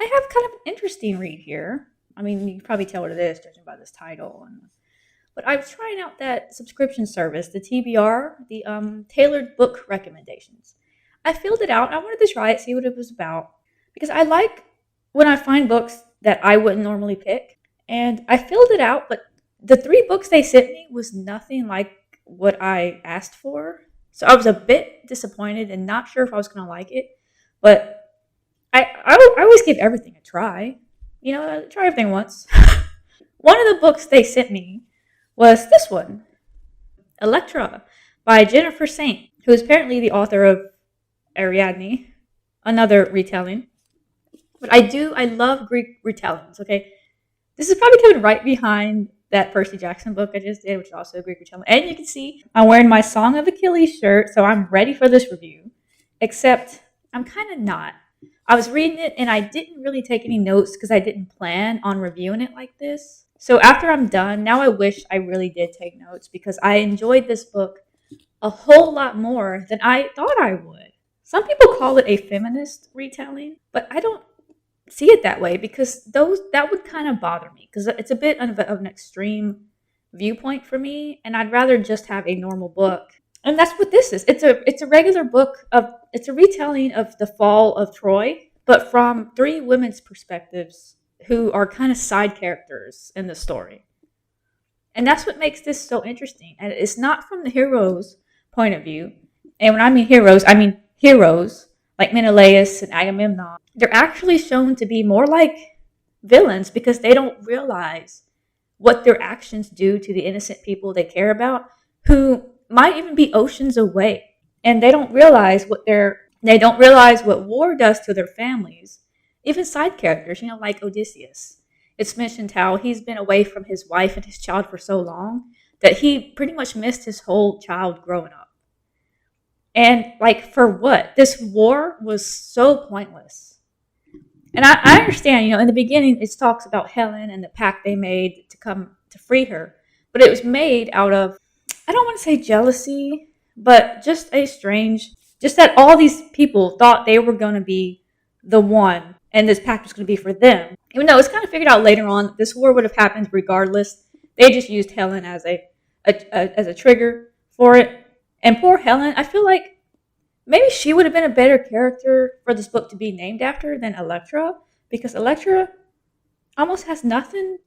I have kind of an interesting read here. I mean, you can probably tell what it is judging by this title. But I was trying out that subscription service, the TBR, the tailored book recommendations. I filled it out. I wanted to try it, see what it was about, because I like when I find books that I wouldn't normally pick. And I filled it out, but the three books they sent me was nothing like what I asked for. So I was a bit disappointed and not sure if I was going to like it. But I always give everything a try. You know, try everything once. One of the books they sent me was this one, ELEKTRA by Jennifer Saint, who is apparently the author of Ariadne, another retelling. But I love Greek retellings, okay? This is probably coming right behind that Percy Jackson book I just did, which is also a Greek retelling. And you can see I'm wearing my Song of Achilles shirt, so I'm ready for this review. Except I'm kind of not. I was reading it and I didn't really take any notes because I didn't plan on reviewing it like this. So after I'm done, now I wish I really did take notes because I enjoyed this book a whole lot more than I thought I would. Some people call it a feminist retelling, but I don't see it that way because that would kind of bother me because it's a bit of an extreme viewpoint for me, and I'd rather just have a normal book. And that's what this is. It's a regular book it's a retelling of the fall of Troy, but from three women's perspectives who are kind of side characters in the story. And that's what makes this so interesting. And it's not from the hero's point of view. And when I mean heroes like Menelaus and Agamemnon. They're actually shown to be more like villains because they don't realize what their actions do to the innocent people they care about, who might even be oceans away. And they don't realize what war does to their families. Even side characters, like Odysseus. It's mentioned how he's been away from his wife and his child for so long that he pretty much missed his whole child growing up. And for what? This war was so pointless. And I understand, in the beginning it talks about Helen and the pact they made to come to free her. But it was made out of, I don't want to say jealousy, but just that all these people thought they were going to be the one and this pact was going to be for them. Even though it's kind of figured out later on that this war would have happened regardless. They just used Helen as a trigger for it. And poor Helen, I feel like maybe she would have been a better character for this book to be named after than Elektra, because Elektra almost has nothing.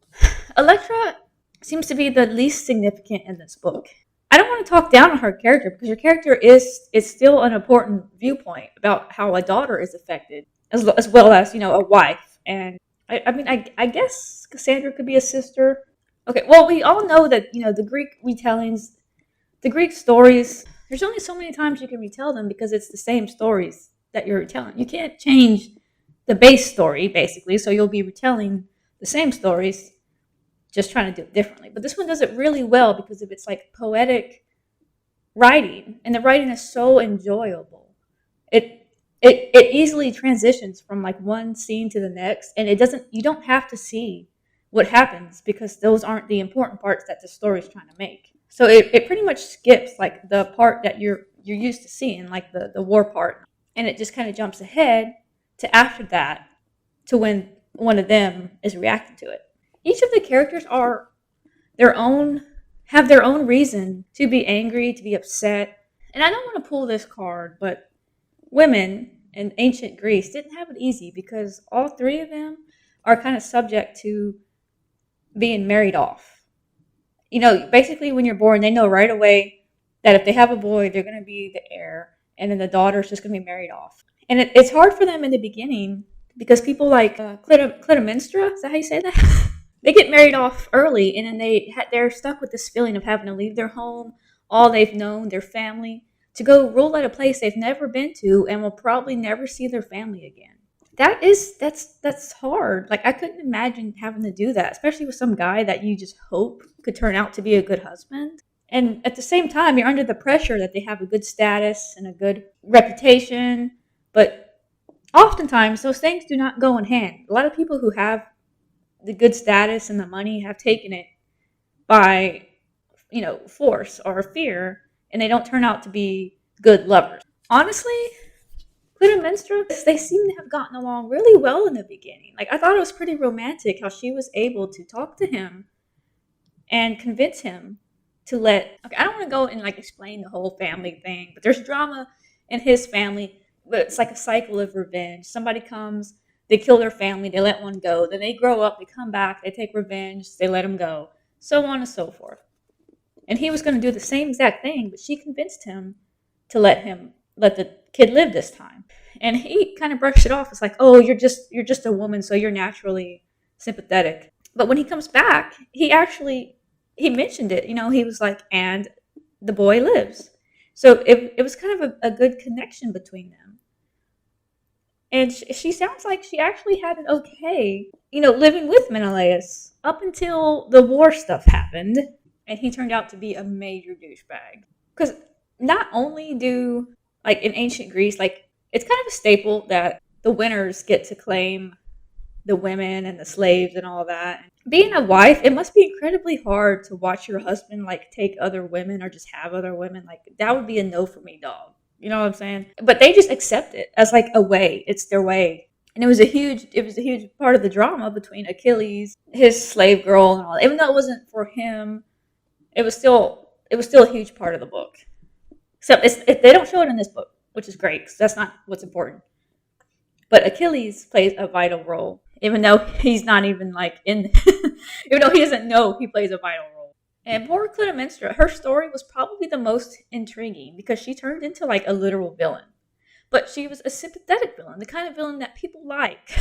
Elektra seems to be the least significant in this book. I don't want to talk down on her character because her character is still an important viewpoint about how a daughter is affected, as well as a wife. And I guess Cassandra could be a sister. Okay, well, we all know that the Greek retellings. The Greek stories, there's only so many times you can retell them because it's the same stories that you're retelling. You can't change the base story, basically, so you'll be retelling the same stories, just trying to do it differently. But this one does it really well because of its poetic writing, and the writing is so enjoyable. It easily transitions from one scene to the next, and you don't have to see what happens because those aren't the important parts that the story's trying to make. So it pretty much skips the part that you're used to seeing, the war part, and it just kind of jumps ahead to after that to when one of them is reacting to it. Each of the characters have their own reason to be angry, to be upset. And I don't want to pull this card, but women in ancient Greece didn't have it easy because all three of them are kind of subject to being married off. Basically when you're born, they know right away that if they have a boy, they're going to be the heir, and then the daughter's just going to be married off. And it's hard for them in the beginning because people like Clytemnestra, is that how you say that? They get married off early, and then they're stuck with this feeling of having to leave their home, all they've known, their family, to go rule at a place they've never been to and will probably never see their family again. That's hard. I couldn't imagine having to do that, especially with some guy that you just hope could turn out to be a good husband. And at the same time, you're under the pressure that they have a good status and a good reputation. But oftentimes, those things do not go in hand. A lot of people who have the good status and the money have taken it by, force or fear, and they don't turn out to be good lovers. Honestly, Clytemnestra, they seem to have gotten along really well in the beginning. Like, I thought it was pretty romantic how she was able to talk to him and convince him to let. Okay, I don't want to go and like explain the whole family thing, but there's drama in his family, but it's like a cycle of revenge. Somebody comes, they kill their family, they let one go, then they grow up, they come back, they take revenge, they let them go, so on and so forth. And he was going to do the same exact thing, but she convinced him to let the kid live this time. And he kind of brushed it off. It's like, oh, you're just a woman, so you're naturally sympathetic. But when he comes back, he mentioned it. He was like, and the boy lives. So it was kind of a good connection between them. And she sounds like she actually had it okay, living with Menelaus up until the war stuff happened. And he turned out to be a major douchebag. Because not only do, like in ancient Greece, like it's kind of a staple that the winners get to claim the women and the slaves and all that. Being a wife, it must be incredibly hard to watch your husband like take other women or just have other women. Like that would be a no for me, dog. You know what I'm saying? But they just accept it as like a way. It's their way. And it was a huge part of the drama between Achilles, his slave girl, and all that. Even though it wasn't for him, it was still a huge part of the book. Except they don't show it in this book, which is great because that's not what's important. But Achilles plays a vital role, even though he's not even like in, even though he doesn't know he plays a vital role. And poor Clytemnestra, her story was probably the most intriguing because she turned into like a literal villain. But she was a sympathetic villain, the kind of villain that people like.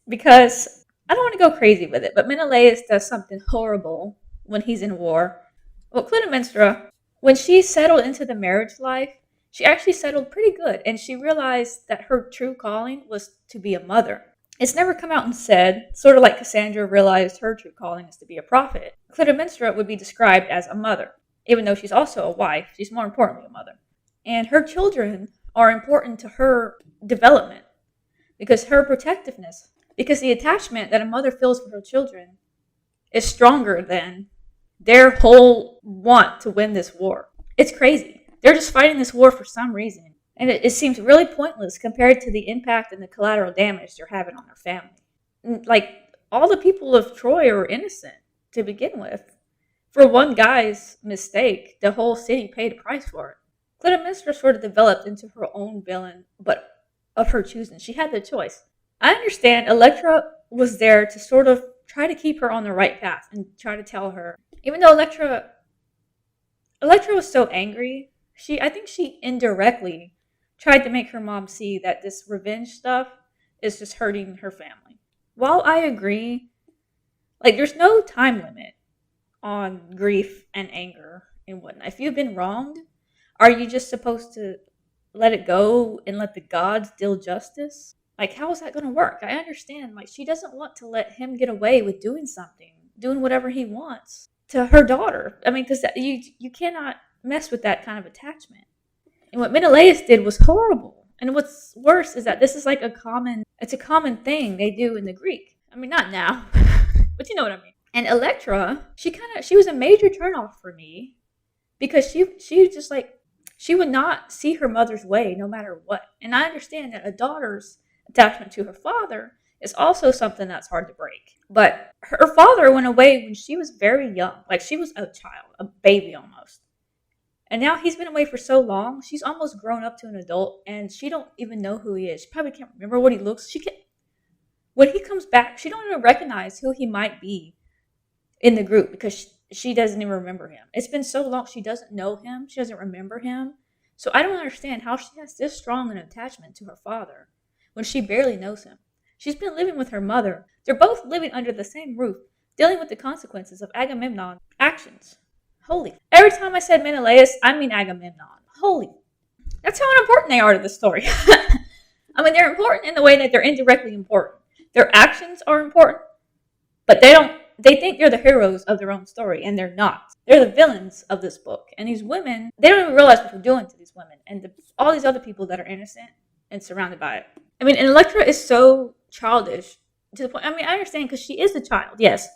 Because I don't want to go crazy with it, but Menelaus does something horrible when he's in war. Well, Clytemnestra, when she settled into the marriage life, she actually settled pretty good, and she realized that her true calling was to be a mother. It's never come out and said, sort of like Cassandra realized her true calling is to be a prophet. Clytemnestra would be described as a mother. Even though she's also a wife, she's more importantly a mother. And her children are important to her development because her protectiveness, because the attachment that a mother feels for her children is stronger than their whole want to win this war. It's crazy. They're just fighting this war for some reason. And it seems really pointless compared to the impact and the collateral damage they're having on their family. Like, all the people of Troy are innocent to begin with. For one guy's mistake, the whole city paid a price for it. Clytemnestra sort of developed into her own villain, but of her choosing. She had the choice. I understand ELEKTRA was there to sort of try to keep her on the right path and try to tell her. Even though ELEKTRA was so angry, I think she indirectly tried to make her mom see that this revenge stuff is just hurting her family. While I agree, like there's no time limit on grief and anger and whatnot. If you've been wronged, are you just supposed to let it go and let the gods deal justice? Like, how is that going to work? I understand, like, she doesn't want to let him get away with doing something, doing whatever he wants to her daughter. I mean, because you cannot mess with that kind of attachment. And what Menelaus did was horrible. And what's worse is that this is like a common thing they do in the Greek. I mean, not now, but you know what I mean. And ELEKTRA, she was a major turnoff for me because she just like, she would not see her mother's way no matter what. And I understand that a daughter's attachment to her father is also something that's hard to break. But her father went away when she was very young. Like, she was a child, a baby almost. And now he's been away for so long, she's almost grown up to an adult, and she don't even know who he is. She probably can't remember what he looks. When he comes back, she don't even recognize who he might be in the group because she doesn't even remember him. It's been so long, she doesn't know him. She doesn't remember him. So I don't understand how she has this strong an attachment to her father when she barely knows him. She's been living with her mother. They're both living under the same roof, dealing with the consequences of Agamemnon's actions. Holy. Every time I said Menelaus, I mean Agamemnon. Holy. That's how important they are to the story. I mean, they're important in the way that they're indirectly important. Their actions are important, but they think they're the heroes of their own story, and they're not. They're the villains of this book. And these women, they don't even realize what they're doing to these women and all these other people that are innocent and surrounded by it. I mean, and ELEKTRA is so childish to the point. I mean, I understand because she is a child, yes.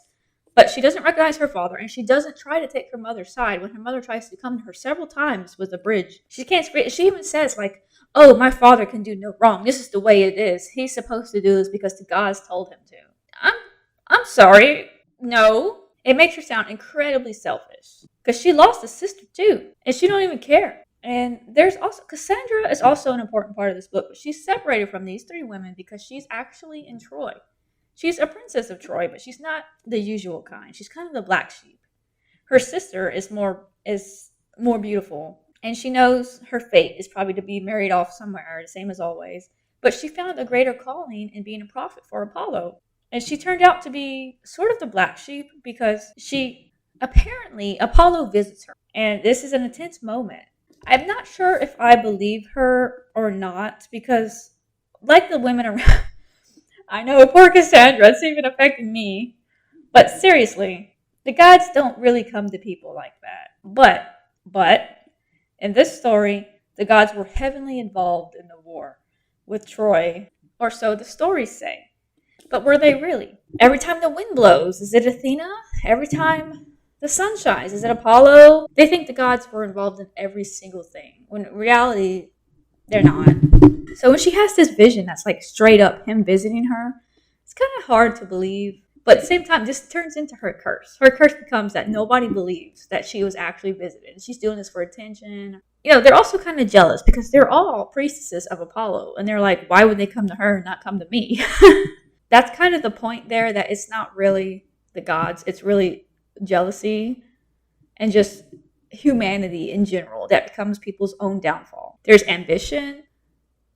But she doesn't recognize her father, and she doesn't try to take her mother's side when her mother tries to come to her several times with a bridge. She can't. She even says, like, oh, my father can do no wrong. This is the way it is. He's supposed to do this because the gods told him to. I'm I'm sorry. No. It makes her sound incredibly selfish. Because she lost a sister too. And she don't even care. And there's also Cassandra is also an important part of this book, but she's separated from these three women because she's actually in Troy. She's a princess of Troy, but she's not the usual kind. She's kind of the black sheep. Her sister is more beautiful, and she knows her fate is probably to be married off somewhere, the same as always. But she found a greater calling in being a prophet for Apollo. And she turned out to be sort of the black sheep because she apparently Apollo visits her. And this is an intense moment. I'm not sure if I believe her or not because, like the women around, I know poor Cassandra, it's even affecting me. But seriously, the gods don't really come to people like that. But in this story, the gods were heavily involved in the war with Troy, or so the stories say. But were they really? Every time the wind blows, is it Athena? Every time the sun shines, is it Apollo? They think the gods were involved in every single thing, when in reality, they're not. So when she has this vision that's like straight up him visiting her, it's kind of hard to believe. But at the same time, this turns into her curse. Her curse becomes that nobody believes that she was actually visited. She's doing this for attention. They're also kind of jealous because they're all priestesses of Apollo. And they're like, why would they come to her and not come to me? That's kind of the point there, that it's not really the gods. It's really jealousy and just humanity in general that becomes people's own downfall. There's ambition,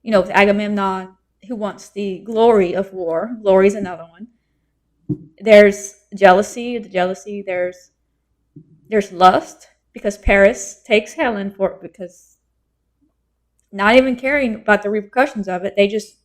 with Agamemnon, who wants the glory of war. Glory is another one. There's jealousy. There's lust, because Paris takes Helen for it, because not even caring about the repercussions of it, they just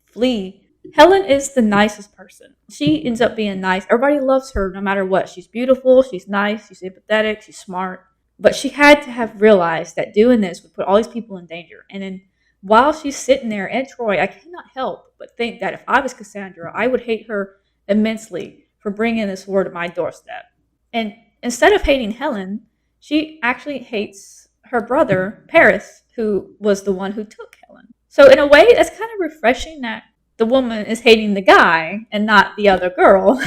flee. Helen is the nicest person. She ends up being nice. Everybody loves her no matter what. She's beautiful, she's nice, she's empathetic, she's smart. But she had to have realized that doing this would put all these people in danger. And then while she's sitting there at Troy, I cannot help but think that if I was Cassandra, I would hate her immensely for bringing this war to my doorstep. And instead of hating Helen, she actually hates her brother, Paris, who was the one who took Helen. So in a way, that's kind of refreshing that the woman is hating the guy and not the other girl.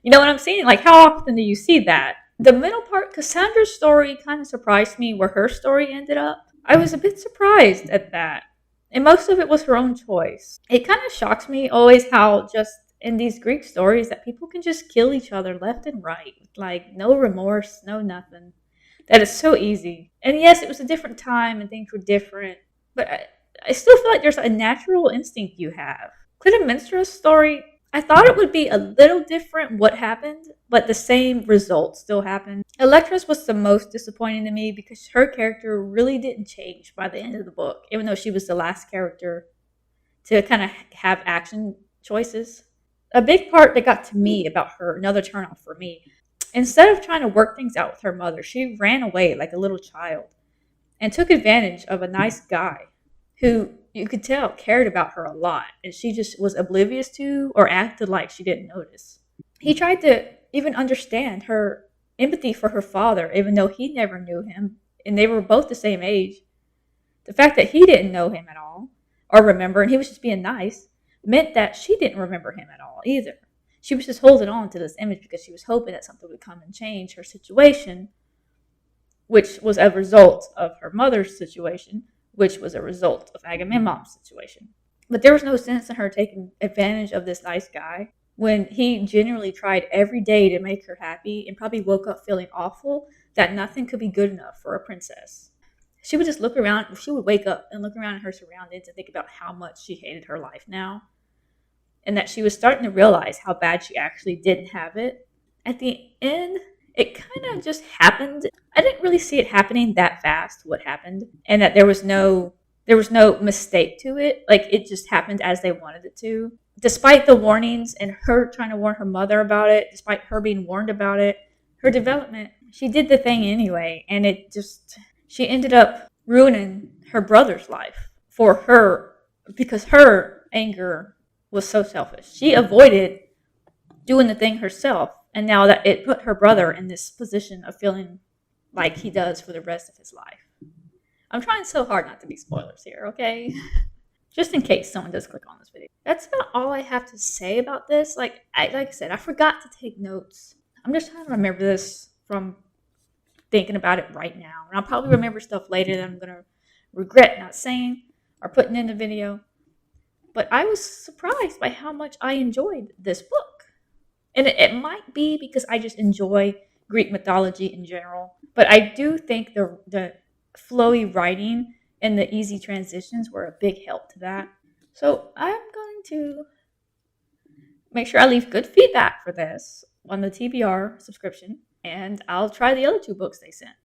You know what I'm saying? Like, how often do you see that? The middle part, Cassandra's story kind of surprised me where her story ended up. I was a bit surprised at that. And most of it was her own choice. It kind of shocks me always how just in these Greek stories that people can just kill each other left and right. Like, no remorse, no nothing. That is so easy. And yes, it was a different time and things were different. But I still feel like there's a natural instinct you have. Clytemnestra's story, I thought it would be a little different what happened, but the same result still happened. ELEKTRA's was the most disappointing to me because her character really didn't change by the end of the book, even though she was the last character to kind of have action choices. A big part that got to me about her, another turnoff for me, instead of trying to work things out with her mother, she ran away like a little child and took advantage of a nice guy who you could tell cared about her a lot, and she just was oblivious to or acted like she didn't notice. He tried to even understand her empathy for her father, even though he never knew him, and they were both the same age. The fact that he didn't know him at all, or remember, and he was just being nice, meant that she didn't remember him at all either. She was just holding on to this image because she was hoping that something would come and change her situation, which was a result of her mother's situation, which was a result of Agamemnon's situation. But there was no sense in her taking advantage of this nice guy when he genuinely tried every day to make her happy and probably woke up feeling awful that nothing could be good enough for a princess. She would just look around, she would wake up and look around at her surroundings and think about how much she hated her life now, and that she was starting to realize how bad she actually didn't have it. At the end, it kind of just happened. I didn't really see it happening that fast, what happened, and that there was no mistake to it. Like, it just happened as they wanted it to. Despite the warnings and her trying to warn her mother about it, despite her being warned about it, her development, she did the thing anyway, and she ended up ruining her brother's life for her because her anger was so selfish. She avoided doing the thing herself, and now that it put her brother in this position of feeling like he does for the rest of his life. I'm trying so hard not to be spoilers here, okay? Just in case someone does click on this video. That's about all I have to say about this. Like I said, I forgot to take notes. I'm just trying to remember this from thinking about it right now. And I'll probably remember stuff later that I'm going to regret not saying or putting in the video. But I was surprised by how much I enjoyed this book. And it might be because I just enjoy Greek mythology in general. But I do think the flowy writing and the easy transitions were a big help to that. So I'm going to make sure I leave good feedback for this on the TBR subscription. And I'll try the other two books they sent.